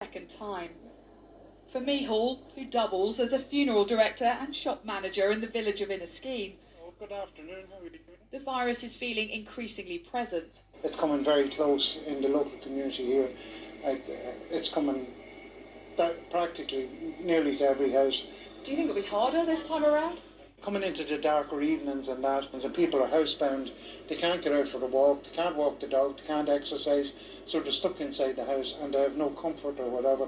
second time. For Mihal, who doubles as a funeral director and shop manager in the village of Inniskeen. Good afternoon, how are you doing? The virus is feeling increasingly present. It's coming very close in the local community here. It's coming practically nearly to every house. Do you think it'll be harder this time around? Coming into the darker evenings and that, and the people are housebound, they can't get out for a walk, they can't walk the dog, they can't exercise, so they're stuck inside the house and they have no comfort or whatever.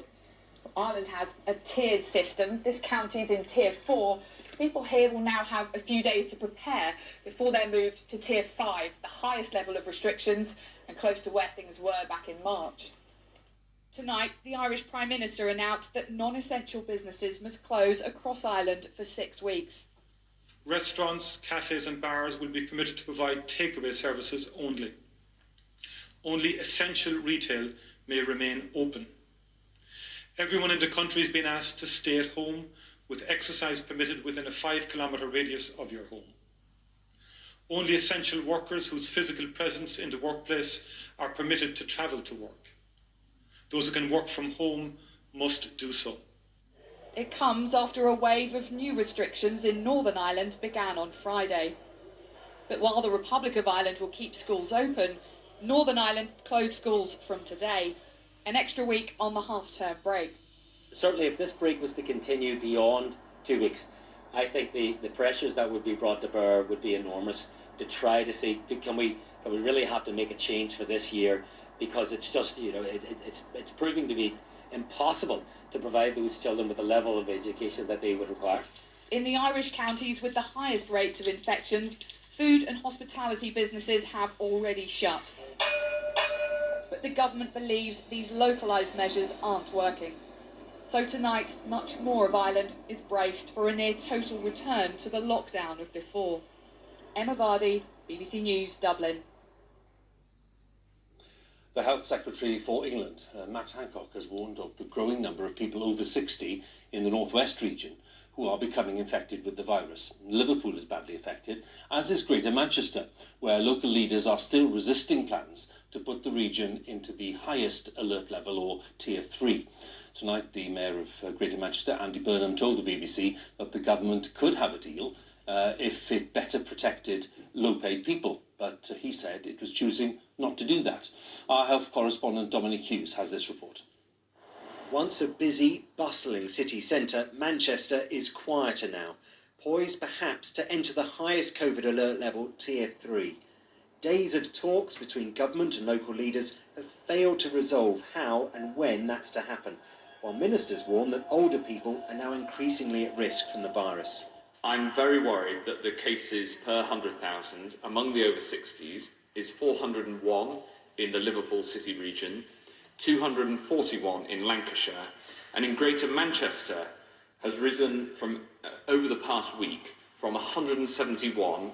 Ireland has a tiered system. This county's in Tier 4. People here will now have a few days to prepare before they're moved to Tier 5, the highest level of restrictions and close to where things were back in March. Tonight, the Irish Prime Minister announced that non-essential businesses must close across Ireland for 6 weeks. Restaurants, cafes and bars will be permitted to provide takeaway services only. Only essential retail may remain open. Everyone in the country has been asked to stay at home, with exercise permitted within a 5-kilometre radius of your home. Only essential workers whose physical presence in the workplace are permitted to travel to work. Those who can work from home must do so. It comes after a wave of new restrictions in Northern Ireland began on Friday. But while the Republic of Ireland will keep schools open, Northern Ireland closed schools from today, an extra week on the half-term break. Certainly, if this break was to continue beyond 2 weeks, I think the pressures that would be brought to bear would be enormous to try to see, can we really have to make a change for this year, because it's just, it's proving to be impossible to provide those children with the level of education that they would require. In the Irish counties with the highest rates of infections, food and hospitality businesses have already shut. But the government believes these localised measures aren't working. So tonight, much more of Ireland is braced for a near total return to the lockdown of before. Emma Vardy, BBC News, Dublin. The Health Secretary for England, Matt Hancock, has warned of the growing number of people over 60 in the northwest region who are becoming infected with the virus. Liverpool is badly affected, as is Greater Manchester, where local leaders are still resisting plans to put the region into the highest alert level, or Tier 3. Tonight, the Mayor of Greater Manchester, Andy Burnham, told the BBC that the government could have a deal if it better protected low-paid people, but he said it was choosing not to do that. Our health correspondent Dominic Hughes has this report. Once a busy, bustling city centre, Manchester is quieter now, poised perhaps to enter the highest COVID alert level, Tier 3. Days of talks between government and local leaders have failed to resolve how and when that's to happen, while ministers warn that older people are now increasingly at risk from the virus. I'm very worried that the cases per 100,000 among the over 60s is 401 in the Liverpool City region, 241 in Lancashire, and in Greater Manchester has risen from over the past week from 171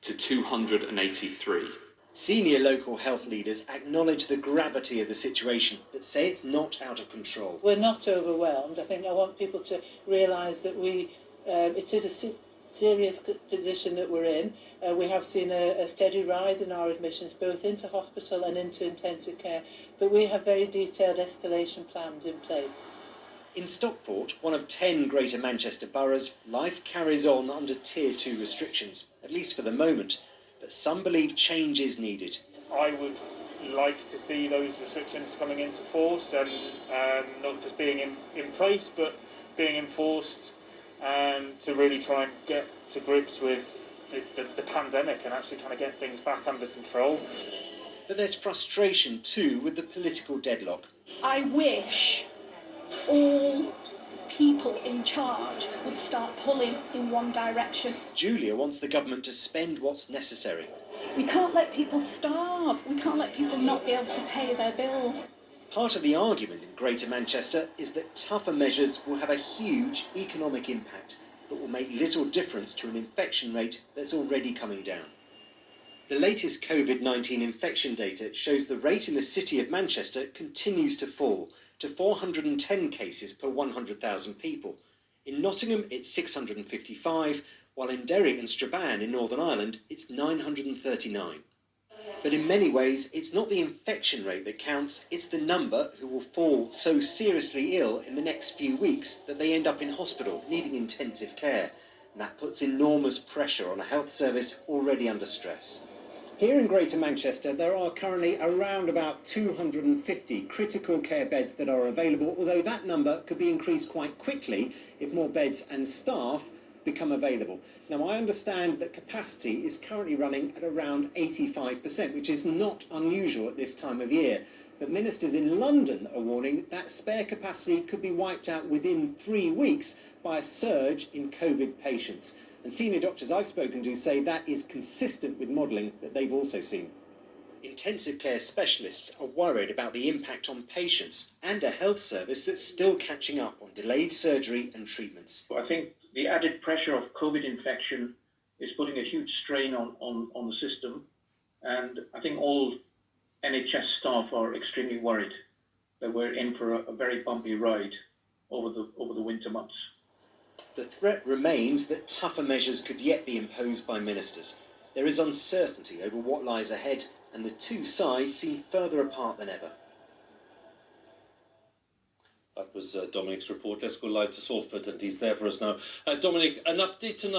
to 283. Senior local health leaders acknowledge the gravity of the situation, but say it's not out of control. We're not overwhelmed. I think I want people to realise that it is a serious position that we're in. We have seen a steady rise in our admissions, both into hospital and into intensive care, but we have very detailed escalation plans in place. In Stockport, one of 10 Greater Manchester boroughs, life carries on under Tier 2 restrictions, at least for the moment, but some believe change is needed. I would like to see those restrictions coming into force and not just being in place, but being enforced, to really try and get to grips with the pandemic and actually trying to get things back under control. But there's frustration too with the political deadlock. I wish all people in charge would start pulling in one direction. Julia wants the government to spend what's necessary. We can't let people starve. We can't let people not be able to pay their bills. Part of the argument in Greater Manchester is that tougher measures will have a huge economic impact, but will make little difference to an infection rate that's already coming down. The latest COVID-19 infection data shows the rate in the city of Manchester continues to fall to 410 cases per 100,000 people. In Nottingham, it's 655, while in Derry and Strabane in Northern Ireland, it's 939. But in many ways, it's not the infection rate that counts, it's the number who will fall so seriously ill in the next few weeks that they end up in hospital, needing intensive care. And that puts enormous pressure on a health service already under stress. Here in Greater Manchester, there are currently around about 250 critical care beds that are available, although that number could be increased quite quickly if more beds and staff become available. Now, I understand that capacity is currently running at around 85%, which is not unusual at this time of year. But ministers in London are warning that spare capacity could be wiped out within 3 weeks by a surge in COVID patients. And senior doctors I've spoken to say that is consistent with modelling that they've also seen. Intensive care specialists are worried about the impact on patients and a health service that's still catching up on delayed surgery and treatments. I think the added pressure of COVID infection is putting a huge strain on the system, and I think all NHS staff are extremely worried that we're in for a very bumpy ride over the winter months. The threat remains that tougher measures could yet be imposed by ministers. There is uncertainty over what lies ahead, and the two sides seem further apart than ever. That was Dominic's report. Let's go live to Salford, and he's there for us now. Dominic, an update tonight.